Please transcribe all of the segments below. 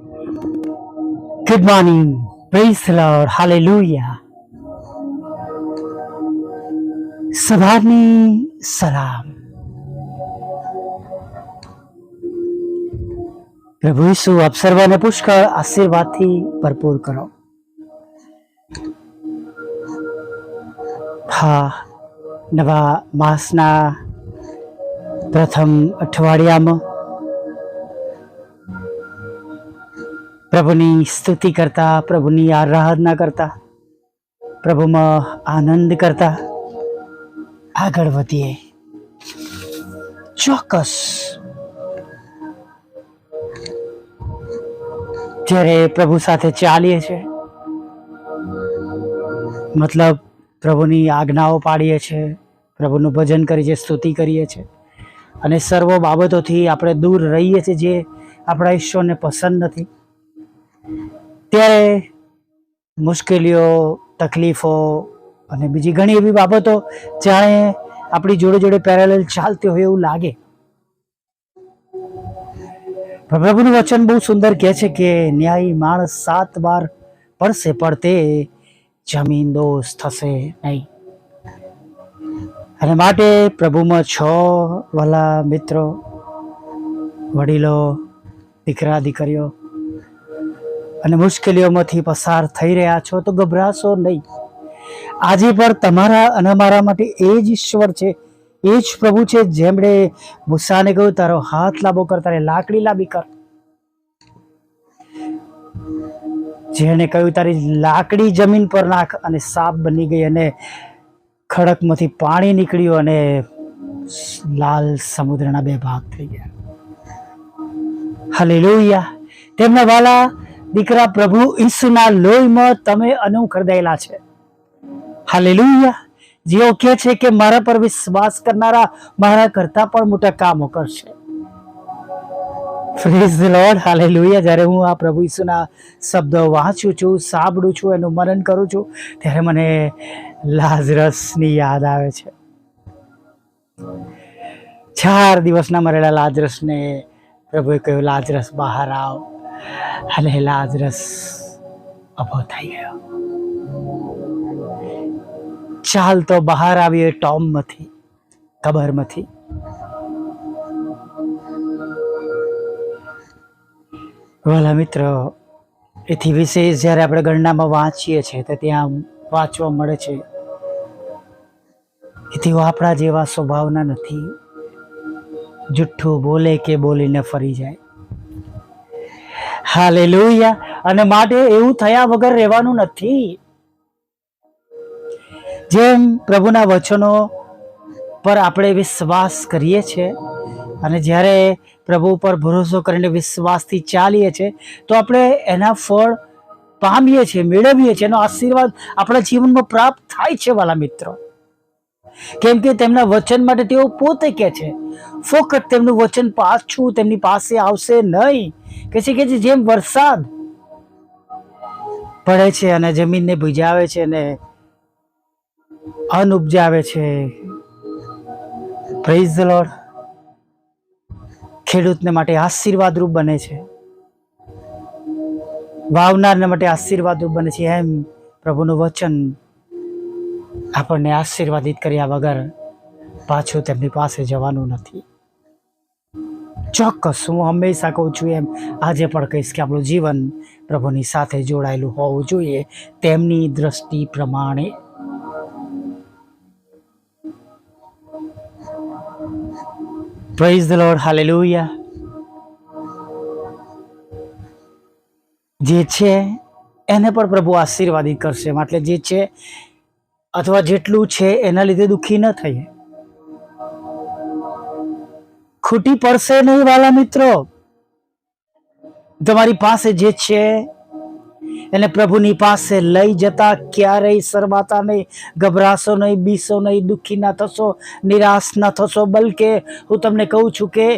Good morning. Praise the Lord. Hallelujah. સવારની સલામ. પ્રભુ ઈસુ આપ સર્વને પુષ્કળ આશીર્વાદથી ભરપૂર કરો. હા, નવા માસના પ્રથમ અઠવાડિયામાં પ્રભુની સ્તુતિ કરતા, પ્રભુની આરાધના કરતા, પ્રભુમાં આનંદ કરતા આગળ વધીએ. ચોક્કસ જ્યારે પ્રભુ સાથે ચાલીએ છીએ, મતલબ પ્રભુની આજ્ઞાઓ પાડીએ છીએ, પ્રભુનું ભજન કરીએ છીએ, સ્તુતિ કરીએ છીએ અને સર્વ બાબતોથી આપણે દૂર રહીએ છીએ જે આપણા ઈશ્વરને પસંદ નથી, ત્યારે મુશ્કેલીઓ, તકલીફો અને બીજી ઘણી એવી બાબતો જાણે આપણી જોડે જોડે પેરેલલ ચાલતી હોય એવું લાગે. પ્રભુનું વચન બહુ સુંદર કહે છે કે ન્યાયી માણસ 7 વાર પડશે પણ તે જમીન દોષ થશે નહીં. અને માટે પ્રભુમાં છો વાલા મિત્રો, વડીલો, દીકરા દીકરીઓ અને મુશ્કેલીઓમાંથી પસાર થઈ રહ્યા છો તો ગભરાશો નહીં. આજે પણ તમારા અને અમારા માટે એ જ ઈશ્વર છે, એ જ પ્રભુ છે જેમણે મૂસાને કહ્યું તારો હાથ લાંબો કર, તારે લાકડી લાંબી કર. જેણે કહ્યું તારી લાકડી જમીન પર નાખ અને સાપ બની ગઈ અને ખડકમાંથી પાણી નીકળ્યું અને લાલ સમુદ્રના 2 ભાગ થઈ ગયા. હાલેલુયા. તેમના વાલા દીકરા પ્રભુ ઈસુના લોહીમાં તમે અનુખરદાયેલા છે. હાલેલુયા. જેઓ કહે છે કે મારા પર વિશ્વાસ કરનારા મારા કરતા પણ મોટા કામો કરશે. Praise the lord. હાલેલુયા. જ્યારે હું આ પ્રભુ ઈસુના શબ્દો વાંચું છું, સાંભળું છું, એનું મનન કરું છું, ત્યારે મને લાઝરસની યાદ આવે છે. 4 દિવસના મરેલા લાઝરસને પ્રભુએ કહ્યું લાઝરસ બહાર આવ, અને લાઝરસ ઊભો થઈ ગયો. ચાલતો બહાર આવ્યો ટોમમાંથી, કબરમાંથી. વાલા મિત્રો, એથી વિશેષ જ્યારે આપણે ગણનામાં વાંચીએ છીએ તો ત્યાં વાંચવા મળે છે કે તેઓ આપણા જેવા સ્વભાવના નથી, જુઠ્ઠું બોલે કે બોલીને ફરી જાય. હાલેલુયા. અને માટે એવું થયા વગર રહેવાનું નથી. જેમ પ્રભુના વચનો પર આપણે વિશ્વાસ કરીએ છીએ અને જ્યારે પ્રભુ પર ભરોસો કરીને વિશ્વાસથી ચાલીએ છીએ તો આપણે એના ફળ પામીએ છીએ, મેળવીએ છીએ, એનો આશીર્વાદ આપણા જીવનમાં પ્રાપ્ત થાય છે. વાલા મિત્રો, કેમ કે તેમના વચન માટે તેઓ પોતે કહે છે ફોકટ તેમનું વચન પાછું તેમની પાસે આવશે નહીં. કે છે કે જેમ વરસાદ પડે છે અને જમીનને ભીજાવે છે અને અન્ન ઉપજાવે છે, પ્રેઝ ધ લોર્ડ, ખેડૂતને માટે આશીર્વાદરૂપ બને છે, વાવનારને માટે આશીર્વાદરૂપ બને છે, એમ પ્રભુનું વચન આપણને આશીર્વાદિત કર્યા વગર પાછું તેમની પાસે જવાનું નથી. ચોક્કસ હું હંમેશા કહું છું એમ આજે પણ કહીશ કે આપણું જીવન પ્રભુની સાથે જોડાયેલું હોવું જોઈએ તેમની દ્રષ્ટિ પ્રમાણે. Praise the lord. હાલેલુયા. જે છે એને પણ પ્રભુ આશીર્વાદિત કરશે. એટલે જે છે અથવા જેટલું છે એના લીધે દુઃખી ન થઈએ, ખૂટી પડશે નહીં. વાલા મિત્રો, તમારી પાસે જે છે એને પ્રભુની પાસે લઈ જતા ક્યારેય શરમાતા નહીં, ગભરાશો નહીં, બીસો નહીં, દુઃખી ના થશો, નિરાશ ના થશો. બલકે હું તમને કહું છું કે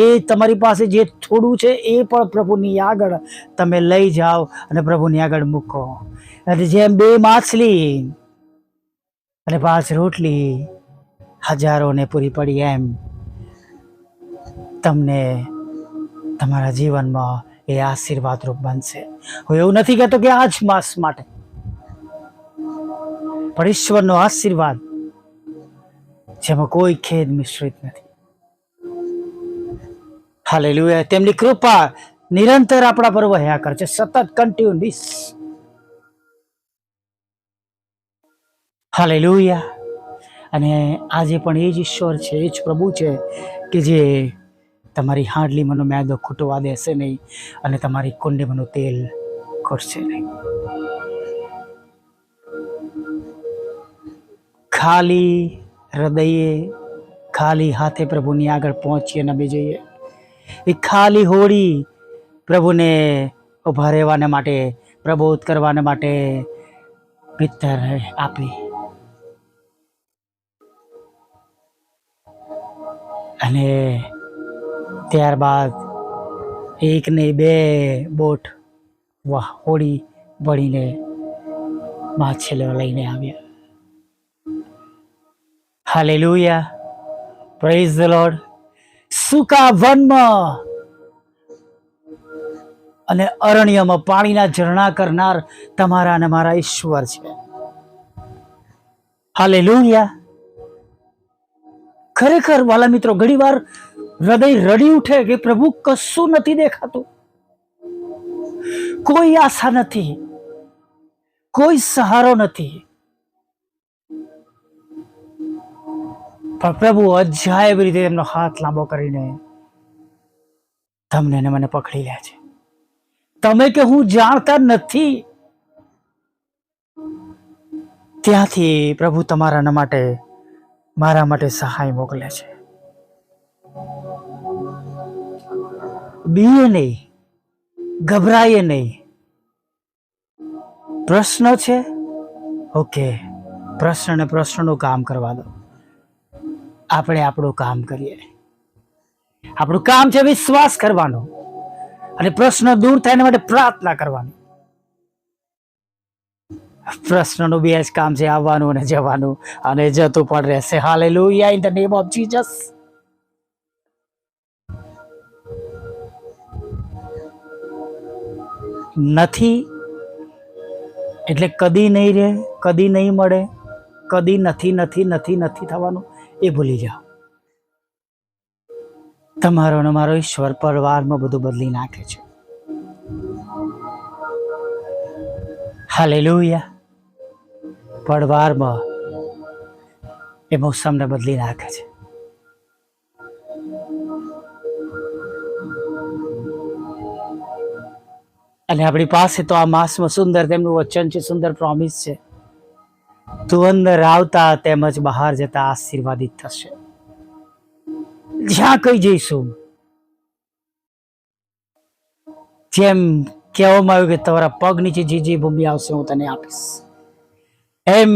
એ તમારી પાસે જે થોડું છે એ પણ પ્રભુની આગળ તમે લઈ જાઓ અને પ્રભુની આગળ મૂકો. અને જેમ 2 માછલી અને 5 રોટલી હજારોને પૂરી પડી, એમ તમને તમારા જીવનમાં એ એ આશીર્વાદરૂપ બનશે. હું એવું નથી કહેતો કે આ જ માસ માટે, પણ ઈશ્વરનો આશીર્વાદ જેમાં કોઈ ખેદ મિશ્રિત નથી. હાલેલુયા. તેમની કૃપા નિરંતર આપણા પર વહ્યા કરે છે, સતત કન્ટિન્યુઅસ. હાલેલુયા. અને આજે પણ એ જ ઈશ્વર છે, એ જ પ્રભુ છે કે જે તમારી હાંડલીમાંનો મેદો ખૂટવા દેશે નહીં અને તમારી કુંડીમાંનું તેલ ખૂટશે નહીં. ખાલી હૃદયે, ખાલી હાથે પ્રભુની આગળ પહોંચીએ નમી જઈએ. એ ખાલી હોળી પ્રભુને ઉભા રહેવાને માટે, પ્રબોધ કરવાને માટે પિત્તર આપી. અને ત્યારબાદ એક ને બે બોટ હોળી ભણીને માછલીઓ લઈને આવ્યા. હાલેલુયા. Praise the lord. સૂકા વનમાં અને અરણ્યમાં પાણીના ઝરણા કરનાર તમારા અને મારા ઈશ્વર છે. હાલેલુયા. ખરેખર વાલા મિત્રો, ઘણી વાર હૃદય રડી ઉઠે કે પ્રભુ કશું નથી દેખાતું, કોઈ આશા નથી, કોઈ સહારો નથી. પણ પ્રભુ અજાયબ રીતે એમનો હાથ લાંબો કરીને તમને મને પકડી લે છે. તમે કે હું જાણતા નથી, ત્યાંથી પ્રભુ તમારા માટે, મારા માટે સહાય મોકલે છે. બીએ નહીં, ગભરાઈએ નહીં. પ્રશ્ન છે, ઓકે, પ્રશ્નનું કામ કરવા દો. આપણે આપણું કામ કરીએ. આપણું કામ છે વિશ્વાસ કરવાનો અને પ્રશ્ન દૂર થાય એના માટે પ્રાર્થના કરવાની. પ્રશ્નનું બે જ કામ છે, આવવાનું અને જવાનું, અને જતું પણ રહેશે. Hallelujah. In the name of Jesus. નથી એટલે કદી નહીં રહે, કદી નહીં મળે, કદી નથી થવાનું, એ ભૂલી જાઓ. તમારો અને મારો ઈશ્વર પરવારમાં બધું બદલી નાખે છે. હાલેલુયા. પડવારમાં એ મોસમને બદલી નાખે છે. અને આપણી પાસે તો આ માસમાં સુંદર તેમનું વચન છે, સુંદર પ્રોમિસ છે. તું અંદર આવતા તેમજ બહાર જતા આશીર્વાદિત થશે. જ્યાં કઈ જઈશું, જેમ કહેવામાં આવ્યું કે તમારા પગ નીચે જે ભૂમિ આવશે હું તને આપીશ, એમ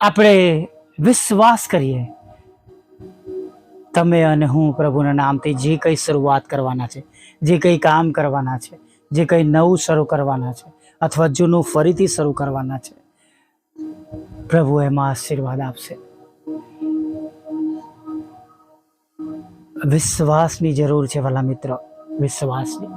આપણે વિશ્વાસ કરીએ. તમે અને હું પ્રભુના નામથી જે કંઈ શરૂઆત કરવાના છે, જે કંઈ કામ કરવાના છે, જે કંઈ નવું શરૂ કરવાના છે અથવા જૂનું ફરીથી શરૂ કરવાના છે, પ્રભુ એમાં આશીર્વાદ આપશે. વિશ્વાસની જરૂર છે વાલા મિત્રો, વિશ્વાસની.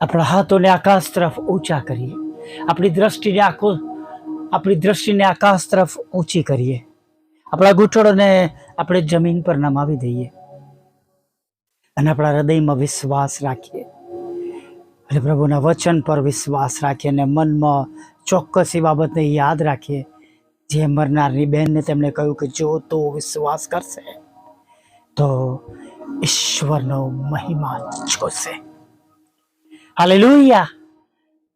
આપણા હાથોને આકાશ તરફ ઊંચા કરીએ, આપણી દ્રષ્ટિને આકાશ તરફ ઊંચી કરીએ, આપણા ઘૂંટણોને આપણે જમીન પર નમાવી દઈએ અને આપણા હૃદયમાં વિશ્વાસ રાખીએ અને પ્રભુના વચન પર વિશ્વાસ રાખીએ અને મનમાં ચોક્કસ એ બાબતને યાદ રાખીએ જે મરનારની બહેનને તેમણે કહ્યું કે જો તો વિશ્વાસ કરશે તો ઈશ્વરનો મહિમા જોશે. હાલેલુયા.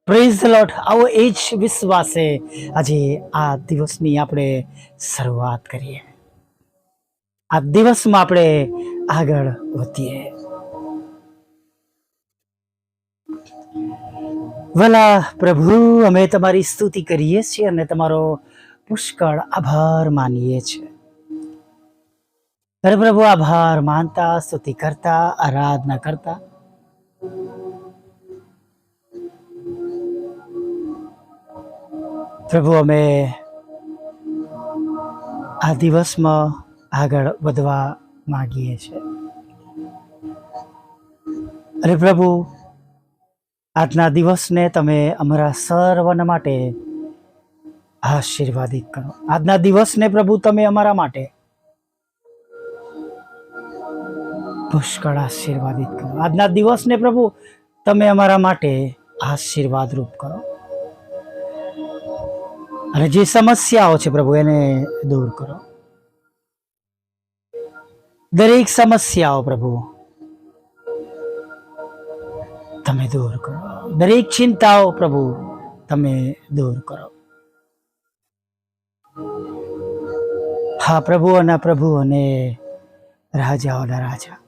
Praise the lord. આવો એ જ વિશ્વાસે આજે આ દિવસની આપણે શરૂઆત કરીએ. આ દિવસમાં આપણે આગળ વધીએ. ભલા પ્રભુ, અમે તમારી સ્તુતિ કરીએ છીએ અને તમારો પુષ્કળ આભાર માનીએ છીએ. અરે પ્રભુ, આભાર માનતા, સ્તુતિ કરતા, આરાધના કરતા પ્રભુ અમે આ દિવસમાં આગળ વધવા માંગીએ છીએ. અરે પ્રભુ, આજના દિવસને તમે અમારા સર્વના માટે આશીર્વાદિત કરો. આજના દિવસને પ્રભુ તમે અમારા માટે પુષ્કળ આશીર્વાદિત કરો. આજના દિવસને પ્રભુ તમે અમારા માટે આશીર્વાદ રૂપ કરો. અને જે સમસ્યાઓ છે પ્રભુ એને દૂર કરો. દરેક સમસ્યાઓ પ્રભુ તમે દૂર કરો. દરેક ચિંતાઓ પ્રભુ તમે દૂર કરો. હા પ્રભુઓના પ્રભુ અને રાજાઓના રાજા,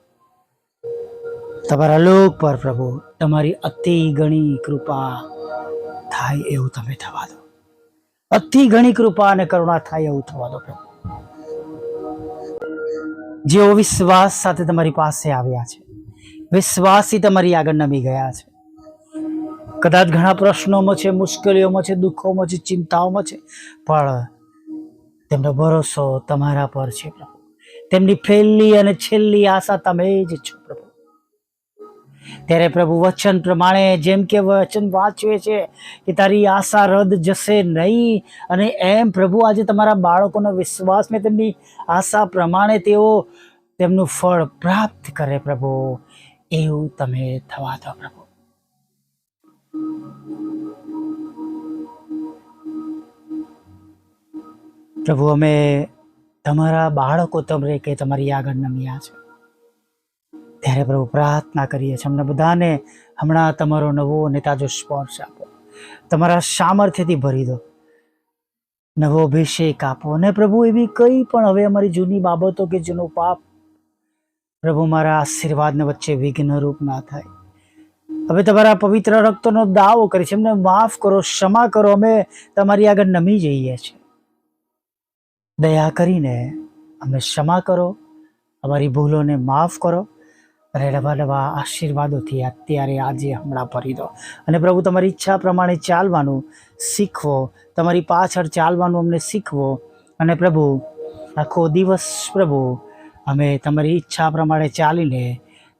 તમારા લોક પર પ્રભુ તમારી અતિ ઘણી કૃપા થાય એવું તમે થવા દો. અતિ ઘણી કૃપા અને કરુણા થાય એવું થવા દો પ્રભુ. જેઓ વિશ્વાસ સાથે તમારી પાસે આવ્યા છે, વિશ્વાસથી તમારી આગળ નમી ગયા છે, કદાચ ઘણા પ્રશ્નોમાં છે, મુશ્કેલીઓમાં છે, દુઃખોમાં છે, ચિંતાઓમાં છે, પણ તેમનો ભરોસો તમારા પર છે પ્રભુ. તેમની પહેલી અને છેલ્લી આશા તમે જ છો પ્રભુ. ત્યારે પ્રભુ વચન પ્રમાણે જેમ કે વચન વાંચવે છે કે તારી આશા રદ જશે નહીં, અને એમ પ્રભુ આજે તમારા બાળકોનો વિશ્વાસ ને તેમની આશા પ્રમાણે તેઓ તેમનું ફળ પ્રાપ્ત કરે પ્રભુ, એવું તમે થવા દો પ્રભુ. પ્રભુ અમે તમારા બાળકો તમને કે તમારી આગળ નમ્યા છે, ત્યારે પ્રભુ પ્રાર્થના કરીએ છીએ અમને બધાને હમણાં તમારો નવો અને તાજો સ્પર્શ આપો. તમારા સામર્થ્યથી ભરી દો, નવો અભિષેક આપો. અને પ્રભુ એવી કઈ પણ હવે અમારી જૂની બાબતો કે જૂનું પાપ પ્રભુ મારા આશીર્વાદને વચ્ચે વિઘ્નરૂપ ના થાય. હવે તમારા પવિત્ર રક્તનો દાવો કરી છે, અમને માફ કરો, ક્ષમા કરો. અમે તમારી આગળ નમી જઈએ છીએ. દયા કરીને અમને ક્ષમા કરો, અમારી ભૂલોને માફ કરો, અને નવા નવા આશીર્વાદોથી અત્યારે આજે હમણાં ભરી દો. અને પ્રભુ તમારી ઈચ્છા પ્રમાણે ચાલવાનું શીખવો, તમારી પાછળ ચાલવાનું અમને શીખવો. અને પ્રભુ આખો દિવસ પ્રભુ અમે તમારી ઈચ્છા પ્રમાણે ચાલીને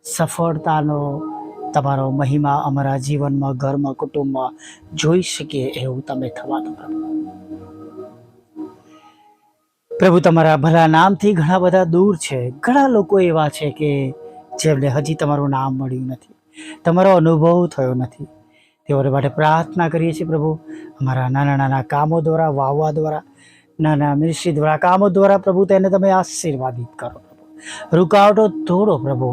સફળતાનો તમારો મહિમા અમારા જીવનમાં, ઘરમાં, કુટુંબમાં જોઈ શકીએ એવું તમે થવા દો પ્રભુ. પ્રભુ તમારા ભલા નામથી ઘણા બધા દૂર છે, ઘણા લોકો એવા છે કે જેમને હજી તમારું નામ મળ્યું નથી, તમારો અનુભવ થયો નથી. તેઓને માટે પ્રાર્થના કરીએ છીએ પ્રભુ, અમારા નાના નાના કામો દ્વારા, વાવવા દ્વારા, નાના મિનિસ્ટ્રી દ્વારા, કામો દ્વારા પ્રભુ તેને તમે આશીર્વાદિત કરો પ્રભુ. રૂકાવટો તોડો પ્રભુ.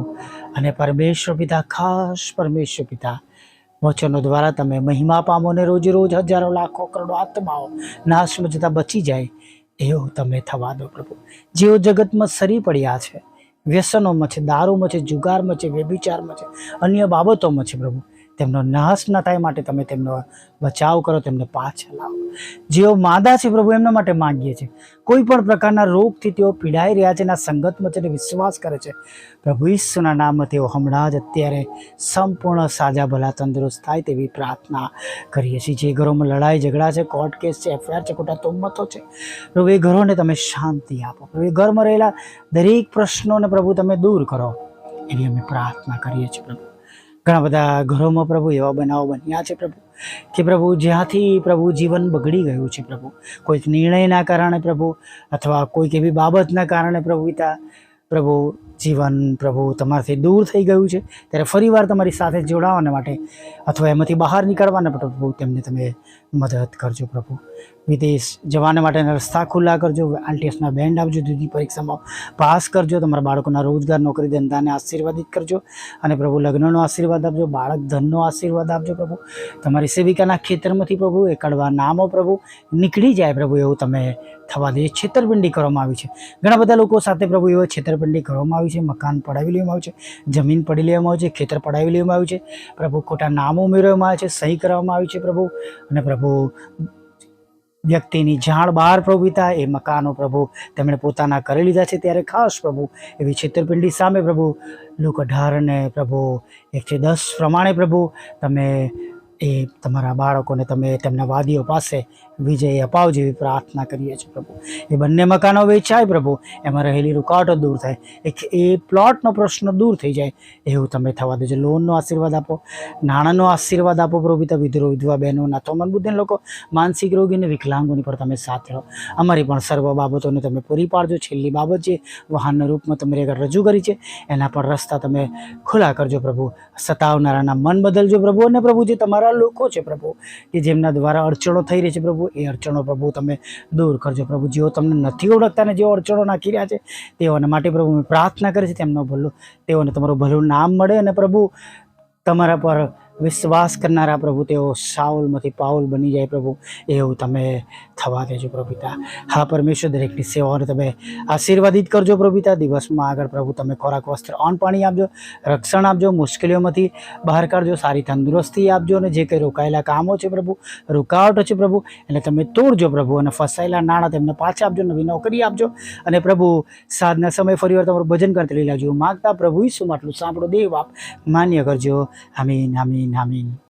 અને પરમેશ્વર પિતા, ખાસ પરમેશ્વર પિતા, વચનો દ્વારા તમે મહિમા પામો ને રોજ રોજ હજારો લાખો કરોડો આત્માઓ નાશમાં જતા બચી જાય એવું તમે થવા દો પ્રભુ. જેઓ જગતમાં સરી પડ્યા છે, વ્યસનોમાં છે, દારૂમાં છે, જુગારમાં છે, વ્યભિચારમાં છે, અન્ય બાબતોમાં છે પ્રભુ, તેમનો નાશ ન થાય માટે તમે તેમનો બચાવ કરો, તેમને પાછા લાવો. જેઓ માંદા છે પ્રભુ એમના માટે માંગીએ છીએ. કોઈ પણ પ્રકારના રોગથી તેઓ પીડાઈ રહ્યા છે, એના સંગતમાં છે, વિશ્વાસ કરે છે પ્રભુ ઈસુના નામમાં તેઓ હમણાં જ અત્યારે સંપૂર્ણ સાજા ભલા તંદુરસ્ત થાય તેવી પ્રાર્થના કરીએ છીએ. જે ઘરોમાં લડાઈ ઝઘડા છે, કોર્ટ કેસ છે, એફઆઈઆર છે, ખોટા તોમતો છે પ્રભુ, એ ઘરોને તમે શાંતિ આપો પ્રભુ. એ ઘરમાં રહેલા દરેક પ્રશ્નોને પ્રભુ તમે દૂર કરો એવી અમે પ્રાર્થના કરીએ છીએ પ્રભુ. ઘણા બધા ઘરોમાં પ્રભુ એવા બનાવો બન્યા છે પ્રભુ કે પ્રભુ જ્યાંથી પ્રભુ જીવન બગડી ગયું છે પ્રભુ, કોઈક નિર્ણયના કારણે પ્રભુ, અથવા કોઈક એવી બાબતના કારણે પ્રભુ પિતા પ્રભુ જીવન પ્રભુ તમારાથી દૂર થઈ ગયું છે. ત્યારે ફરીવાર તમારી સાથે જોડાવાના માટે અથવા એમાંથી બહાર નીકળવાના પ્રભુ તેમને તમે મદદ કરજો પ્રભુ. વિદેશ જવાના માટેના રસ્તા ખુલ્લા કરજો, આઈએલટીએસના બેન્ડ આપજો, દૂધી પરીક્ષામાં પાસ કરજો, તમારા બાળકોના રોજગાર, નોકરી, ધંધાને આશીર્વાદિત કરજો. અને પ્રભુ લગ્નનો આશીર્વાદ આપજો, બાળક ધનનો આશીર્વાદ આપજો પ્રભુ. તમારી સેવિકાના ખેતરમાંથી પ્રભુ એ કડવા નામો પ્રભુ નીકળી જાય પ્રભુ એવું તમે થવા દે. છેતરપિંડી કરવામાં આવી છે ઘણા બધા લોકો સાથે પ્રભુ, એવો છેતરપિંડી કરવામાં આવી છે. મકાન પડાવી લેવામાં આવ્યું છે, જમીન પડી લેવામાં આવી છે, ખેતર પડાવી લેવામાં આવ્યું છે પ્રભુ, ખોટા નામો ઉમેરવામાં આવે છે, સહી કરવામાં આવી છે પ્રભુ. અને પ્રભુ વ્યક્તિની જાણ બહાર પ્રભુ પિતા એ મકાનો પ્રભુ તેમણે પોતાના કરી લીધા છે. ત્યારે ખાસ પ્રભુ એવી છેતરપિંડી સામે પ્રભુ લુક 18 પ્રભુ 110 પ્રમાણે પ્રભુ તમે એ તમારા બાળકોને તમે તેમના વાદીઓ પાસે વિજય અપાવજો એવી પ્રાર્થના કરીએ છીએ પ્રભુ. એ બંને મકાનો વેચાય પ્રભુ, એમાં રહેલી રૂકાવટો દૂર થાય, એ પ્લોટનો પ્રશ્ન દૂર થઈ જાય એવું તમે થવા દેજો. લોનનો આશીર્વાદ આપો, નાણાંનો આશીર્વાદ આપો પ્રભુ પિતા. વિધવા બહેનો, નાથોમન બુદ્ધિ લોકો, માનસિક રોગી અને વિકલાંગોની પર તમે સાથ રહો. અમારી પણ સર્વ બાબતોને તમે પૂરી પાડજો. છેલ્લી બાબત જે વાહનના રૂપમાં તમે આગળ રજૂ કરી છે એના પર રસ્તા તમે ખુલ્લા કરજો પ્રભુ. સતાવનારાના મન બદલજો પ્રભુ. અને પ્રભુ જે તમારા લોકો છે પ્રભુ, કે જેમના દ્વારા અડચણો થઈ રહી છે પ્રભુ, એ અડચણો પ્રભુ તમે દૂર કરજો પ્રભુ. જેઓ તમને નથી ઓળખતા ને જેઓ અડચણો નાખી રહ્યા છે તેઓના માટે પ્રભુ મેં પ્રાર્થના કરી છે, તેમનો ભલું, તેઓને તમારું ભલું નામ મળે. અને પ્રભુ તમારા પર વિશ્વાસ કરનારા પ્રભુ તેઓ સાઉલમાંથી પાઉલ બની જાય પ્રભુ, એવું તમે થવા દેજો પ્રભુ પિતા. હા પરમેશ્વર, દરેકની સેવાઓને તમે આશીર્વાદિત કરજો પ્રભુ પિતા. દિવસમાં આગળ પ્રભુ તમે ખોરાક, વસ્ત્ર, અન્ન, પાણી આપજો, રક્ષણ આપજો, મુશ્કેલીઓમાંથી બહાર કાઢજો, સારી તંદુરસ્તી આપજો. અને જે કંઈ રોકાયેલા કામો છે પ્રભુ, રૂકાવટો છે પ્રભુ, એને તમે તોડજો પ્રભુ. અને ફસાયેલા નાણાં તેમને પાછા આપજો, નવી નોકરી આપજો. અને પ્રભુ સાંજના સમય ફરીવાર તમારું ભજન કરતી લઈ લાવજો. માગતા પ્રભુ ઈસુમાં આટલું સાંભળો દેવ આપ માન્ય કરજો. આમીન, આમીન, આમીન.